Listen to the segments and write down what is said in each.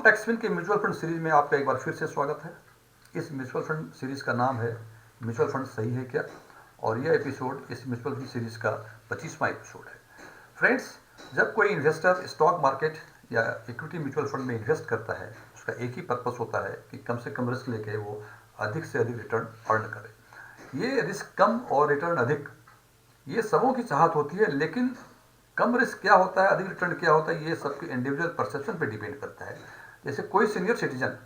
टैक्सविन के mutual fund series में आपका एक बार फिर से स्वागत है। इस म्यूचुअल फंड सीरीज का नाम है म्यूचुअल फंड सही है क्या, और यह एपिसोड इस म्यूचुअल फंड सीरीज का 25वां एपिसोड है। फ्रेंड्स, जब कोई इन्वेस्टर स्टॉक मार्केट या इक्विटी म्यूचुअल फंड में इन्वेस्ट करता है, उसका एक ही पर्पस होता है कि कम से कम रिस्क लेके वो अधिक से अधिक रिटर्न अर्न करे। ये रिस्क कम और रिटर्न अधिक, ये सबों की चाहत होती है, लेकिन कम रिस्क क्या होता है, अधिक रिटर्न क्या होता है, ये सबके इंडिविजुअल परसेप्शन पे डिपेंड करता है। जैसे कोई सीनियर सिटीजन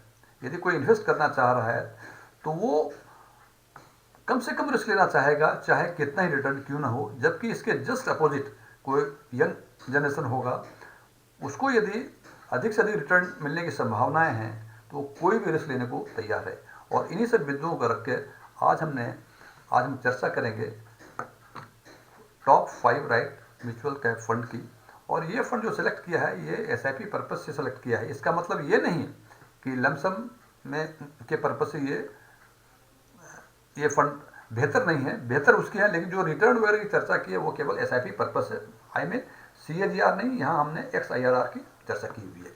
यदि कोई इन्वेस्ट करना चाह रहा है तो वो कम से कम रिस्क लेना चाहेगा, चाहे कितना ही रिटर्न क्यों ना हो। जबकि इसके जस्ट अपोजिट कोई यंग जनरेशन होगा, उसको यदि अधिक से अधिक रिटर्न मिलने की संभावनाएं हैं तो वो कोई भी रिस्क लेने को तैयार है। और इन्हीं सब बिंदुओं को रख के आज हम चर्चा करेंगे top 5 right mutual cap fund की। और ये फंड जो सेलेक्ट किया है ये एसआईपी पर्पज से सेलेक्ट किया है। इसका मतलब ये नहीं कि लमसम में के पर्पज से ये फंड बेहतर नहीं है, बेहतर उसकी है, लेकिन जो रिटर्न वगैरह की चर्चा की है वो केवल एसआईपी पर्पज है। आई में सीएजीआर नहीं, यहाँ हमने XIRR की चर्चा की हुई है।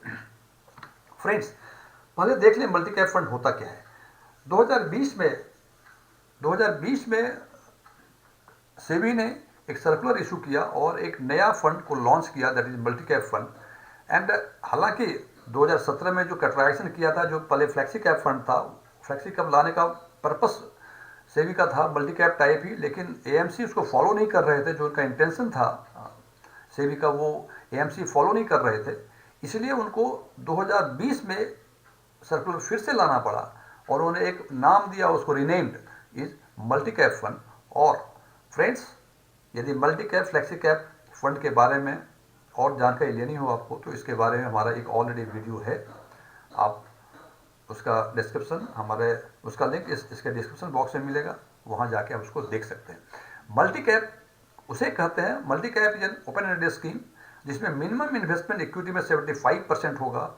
फ्रेंड्स, पहले देख लें मल्टी कैप फंड होता क्या है। 2020 में सेबी ने एक सर्कुलर इशू किया और एक नया फंड को लॉन्च किया, that is multi cap fund. And हालांकि 2017 में जो कैटेगराइजेशन किया था, जो पहले फ्लेक्सी कैप फंड था, फ्लेक्सी कैप लाने का पर्पस सेबी का था मल्टी कैप टाइप ही, लेकिन एएमसी उसको फॉलो नहीं कर रहे थे। जो उनका इंटेंशन था सेबी का, वो एएमसी फॉलो नहीं कर रहे थे, इसलिए उनको 2020 में सर्कुलर फिर से लाना पड़ा और उन्होंने एक नाम दिया, उसको renamed is multi cap fund. और फ्रेंड्स, यदि multi cap flexi cap fund के बारे में और जानकारी लेनी हो आपको तो इसके बारे में हमारा एक ऑलरेडी वीडियो है। आप उसका डिस्क्रिप्शन उसका लिंक इसके डिस्क्रिप्शन बॉक्स में मिलेगा, वहाँ जाके आप उसको देख सकते हैं। मल्टी कैप उसे कहते हैं, multi cap is an open ended scheme जिसमें मिनिमम इन्वेस्टमेंट इक्विटी में 75% होगा,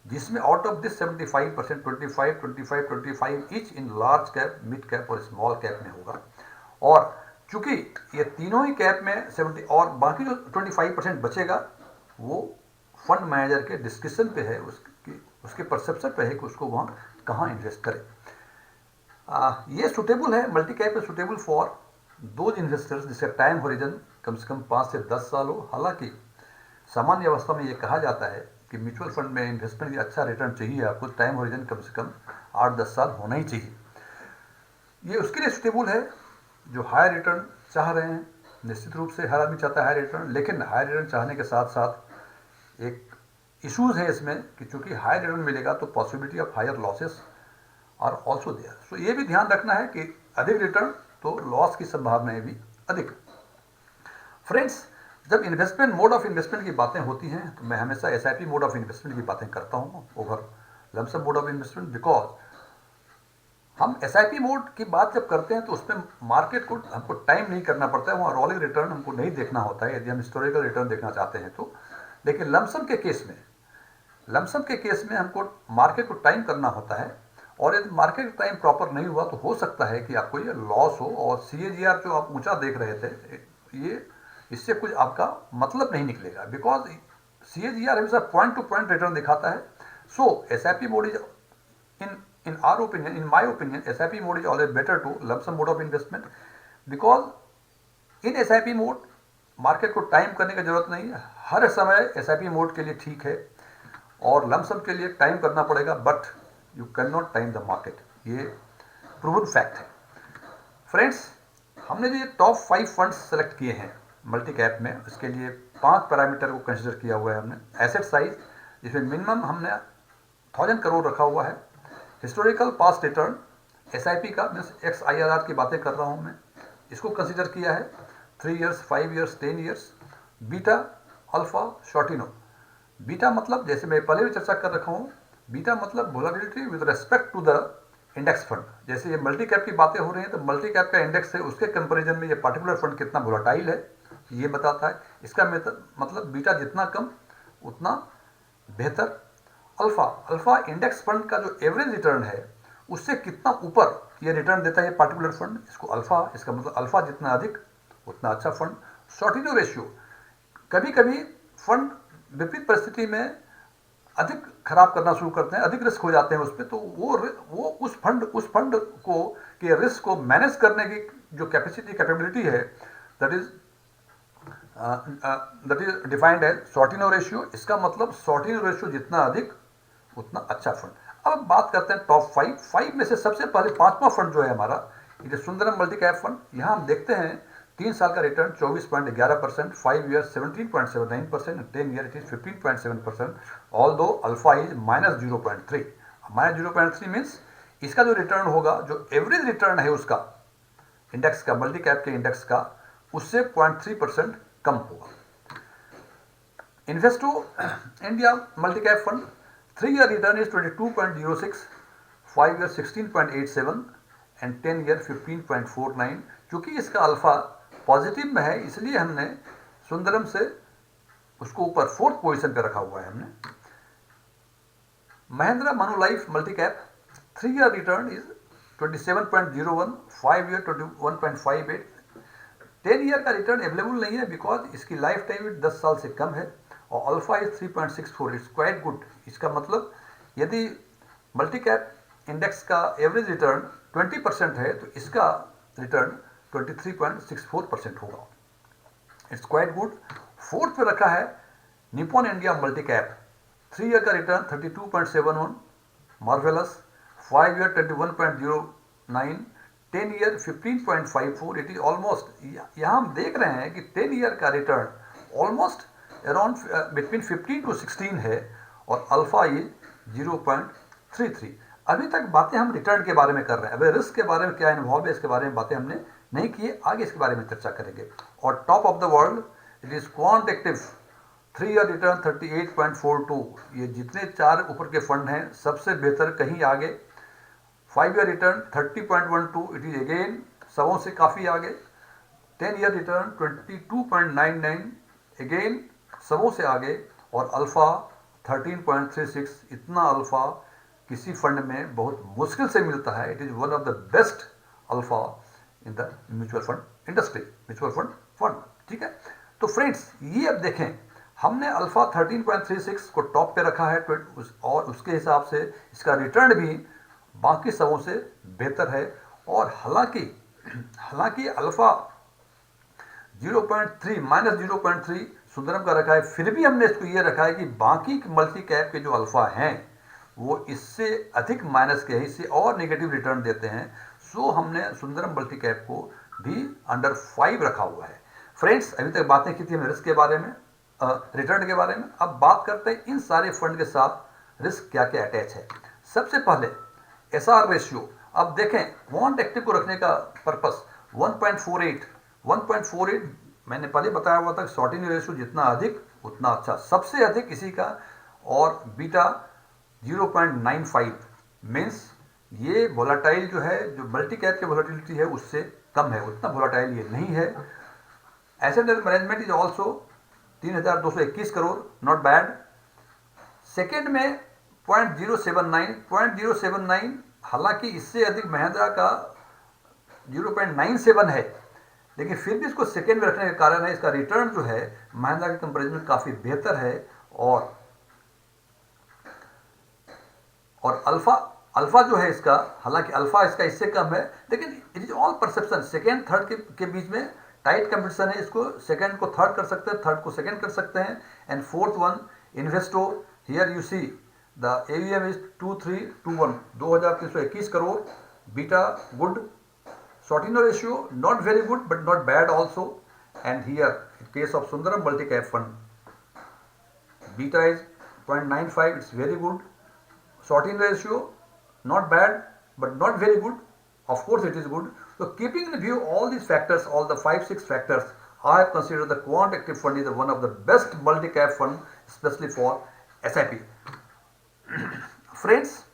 जिसमें out of this 75% 25 each in large cap, mid cap और स्मॉल कैप में होगा। और चूंकि ये तीनों ही कैप में 70 और बाकी जो 25% बचेगा वो फंड मैनेजर के डिस्क्रिप्शन पे है, उसके परसेप्शन पे है कि उसको वहाँ कहाँ इन्वेस्ट करें। ये सुटेबल है, मल्टी कैप है सुटेबल फॉर दो इन्वेस्टर्स जिसका टाइम होरिजन कम से कम 5 से 10 साल हो। हालांकि सामान्य अवस्था में ये कहा जाता है कि म्यूचुअल फंड में इन्वेस्टमेंट का अच्छा रिटर्न चाहिए आपको, टाइम होरिजन कम से कम 8-10 साल होना ही चाहिए। ये उसके लिए सुटेबल है जो हायर रिटर्न चाह रहे हैं। निश्चित रूप से हर आदमी चाहता है हायर रिटर्न, लेकिन हायर रिटर्न चाहने के साथ साथ एक इश्यूज है इसमें कि चूंकि हायर रिटर्न मिलेगा तो possibility of higher losses are also there. So ये भी ध्यान रखना है कि अधिक रिटर्न तो लॉस की संभावनाएं भी अधिक। फ्रेंड्स, जब इन्वेस्टमेंट मोड ऑफ इन्वेस्टमेंट की बातें होती हैं तो मैं हमेशा एसआईपी मोड ऑफ इन्वेस्टमेंट की बातें करता हूँ over lump sum mode of investment, because हम एसआईपी मोड की बात जब करते हैं तो उसमें मार्केट को हमको टाइम नहीं करना पड़ता है, वहाँ रोलिंग रिटर्न हमको नहीं देखना होता है यदि हम हिस्टोरिकल रिटर्न देखना चाहते हैं तो। लेकिन लमसम के केस में हमको मार्केट को टाइम करना होता है, और यदि मार्केट टाइम प्रॉपर नहीं हुआ तो हो सकता है कि आपको ये लॉस हो। और सीएजीआर जो आप ऊंचा देख रहे थे, ये इससे कुछ आपका मतलब नहीं निकलेगा, बिकॉज सीएजीआर हमेशा पॉइंट टू पॉइंट रिटर्न दिखाता है। So SIP mode is in our opinion, in my opinion, SIP mode is always better to lump sum mode of investment, because in SIP mode market को time करने की जरूरत नहीं है। हर समय SIP mode के लिए ठीक है, और लम सम के लिए टाइम करना पड़ेगा, but you can not time the market, ये प्रूवन फैक्ट है। फ्रेंड्स, हमने जो ये टॉप 5 फंड्स सेलेक्ट किए हैं मल्टी कैप में, इसके लिए 5 पैरामीटर को कंसिडर किया हुआ है हमने। एसेट साइज, जिसमें मिनिमम हमने 1000 करोड़ रखा हुआ है। हिस्टोरिकल पास्ट रिटर्न, एसआईपी का मीन्स XIRR की बातें कर रहा हूँ मैं, इसको कंसीडर किया है 3 years, 5 years, 10 years. Beta, alpha, Sortino. Beta मतलब, जैसे मैं पहले भी चर्चा कर रखा हूँ, बीटा मतलब volatility with respect to the index fund. जैसे ये मल्टी कैप की बातें हो रही हैं तो मल्टी कैप का इंडेक्स है, उसके कंपेरिजन में ये पार्टिकुलर फंड कितना वोलाटाइल है ये बताता है। इसका मतलब बीटा जितना कम उतना बेहतर। अल्फा इंडेक्स फंड का जो एवरेज रिटर्न है उससे कितना ऊपर ये रिटर्न देता है पार्टिकुलर फंड, इसको अल्फा, इसका मतलब अल्फा जितना अधिक उतना अच्छा फंड। शॉर्टिनो रेशियो, कभी कभी फंड विपरीत परिस्थिति में अधिक खराब करना शुरू करते हैं, अधिक रिस्क हो जाते हैं उस पर, तो वो उस फंड को के रिस्क को मैनेज करने की जो कैपेबिलिटी है, that is defined as Sortino ratio. इसका मतलब सॉर्टिनो रेशियो जितना अधिक उतना अच्छा फंड। अब हम बात करते हैं टॉप 5 में से सबसे पहले पांचवा फंड जो है हमारा, ये सुंदरम मल्टी कैप फंड। यहाँ हम देखते हैं 3 साल का return 24.11%, 5 year 17.79%, 10 year it is 15.7%, all दो अल्फा इज -0.3। -0.3 मीन्स इसका जो रिटर्न होगा, जो एवरेज रिटर्न है उसका इंडेक्स का, मल्टी कैप के इंडेक्स का, उससे 0.3% कम होगा। Invesco India multi cap fund 3 year return is 22.06, 5 year 16.87 and 10 year 15.49। क्योंकि इसका अल्फा पॉजिटिव में है, इसलिए हमने सुंदरम से उसको ऊपर 4th पोजीशन पे रखा हुआ है हमने। Mahindra Manulife multi cap 3 year return is 27.01, 5 year 21.58, 10 year का रिटर्न अवेलेबल नहीं है बिकॉज इसकी लाइफ टाइम 10 साल से कम है, और alpha is 3.64, it's quite good. इसका मतलब यदि मल्टी कैप इंडेक्स का एवरेज रिटर्न 20% है तो इसका रिटर्न 23.64% होगा, इट्स क्वाइट गुड। 4th पे रखा है Nippon India multi cap, 3 year का return 32.71, marvellous, 5 year 21.09, 10 year 15.54, it is almost, यहाँ हम देख रहे हैं कि 10 ईयर का return almost around between 15 to 16 है, और अल्फा इज 0.33। अभी तक बातें हम रिटर्न के बारे में कर रहे हैं, अभी रिस्क के बारे में क्या इन्वॉल्व है इसके बारे में बातें हमने नहीं किए, आगे इसके बारे में चर्चा करेंगे। और top of the world it is quant active, 3 year return 38.42। ये जितने 4 ऊपर के फंड हैं सबसे बेहतर कहीं आगे। 5 year return 30.12, it is again सबों से काफ़ी आगे। 10 ईयर रिटर्न 22.99, अगेन सबों से आगे। और अल्फा 13.36, इतना अल्फा किसी फंड में बहुत मुश्किल से मिलता है। It is one of the best alpha in the mutual fund industry, mutual fund. ठीक है, तो फ्रेंड्स ये अब देखें, हमने अल्फा 13.36 को टॉप पे रखा है, और उसके हिसाब से इसका रिटर्न भी बाकी सबों से बेहतर है। और हालांकि अल्फा 0.3 -0.3 सुंदरम का रखा है, फिर भी हमने इसको ये रखा है कि बाकी मल्टी कैप के जो अल्फा हैं वो इससे अधिक माइनस के, इससे और नेगेटिव रिटर्न देते हैं। सो हमने सुंदरम मल्टी कैप को भी अंडर 5 रखा हुआ है। फ्रेंड्स, अभी तक बातें की थी हमने रिस्क के बारे में, रिटर्न के बारे में। अब बात करते हैं इन सारे फंड के साथ रिस्क क्या क्या अटैच है। सबसे पहले एसआर रेशियो। अब देखें क्वांट एक्टिव को रखने का पर्पस 1.48 मैंने पहले बताया हुआ था, सॉर्टिंग रेशियो जितना अधिक उतना अच्छा, सबसे अधिक इसी का, और बीटा 0.95 मीन्स ये वोलाटाइल जो है, जो मल्टी कैप की वोलाटिलिटी है उससे कम है, उतना वोलाटाइल ये नहीं है। Asset management is also 3,221 crore, not bad. Second में 0.079, हालांकि इससे अधिक महिंद्रा का 0.97 है, लेकिन फिर भी इसको सेकेंड में रखने का कारण है इसका रिटर्न जो है महिंद्रा के कंपेरिजन में काफ़ी बेहतर है। और अल्फा जो है इसका, हालांकि अल्फा इसका इससे कम है, लेकिन it is all perception. Second third के बीच में टाइट कंपटीशन है, इसको सेकेंड को थर्ड कर सकते हैं, थर्ड को सेकेंड कर सकते हैं। And 4th one Invesco, here you see the AUM is 2321, 2,321 crore, beta good, Sortino ratio not very good but not bad also. And here in case of Sundaram multi cap fund, beta is 0.95, it's very good. Sortino ratio not bad but not very good, of course it is good. So keeping in view all these factors, all the 5-6 factors, I have considered the quant active fund is one of the best multi cap fund, especially for SIP. Friends,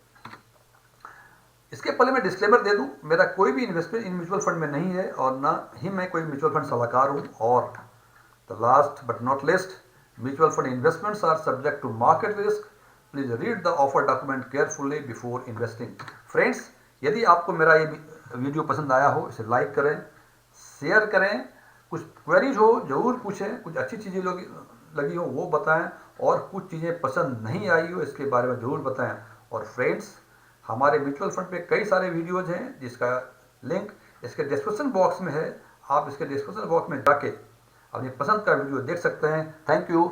इसके पहले मैं disclaimer दे दूं, मेरा कोई भी investment in mutual fund में नहीं है, और ना ही मैं कोई म्यूचुअल फंड सलाहकार हूं। और the last but not least, mutual fund investments are subject to market risk, please read the offer document carefully before investing. Friends, यदि आपको मेरा ये वीडियो पसंद आया हो, इसे लाइक करें, शेयर करें, कुछ क्वेरीज हो जरूर पूछें, कुछ अच्छी चीज़ें लगी हो वो बताएं, और कुछ चीज़ें पसंद नहीं आई हो इसके बारे में ज़रूर बताएं। और फ्रेंड्स, हमारे म्यूचुअल फंड पे कई सारे वीडियोज़ हैं जिसका लिंक इसके डिस्क्रिप्शन बॉक्स में है। आप इसके डिस्क्रिप्शन बॉक्स में जाके अपनी पसंद का वीडियो देख सकते हैं। Thank you.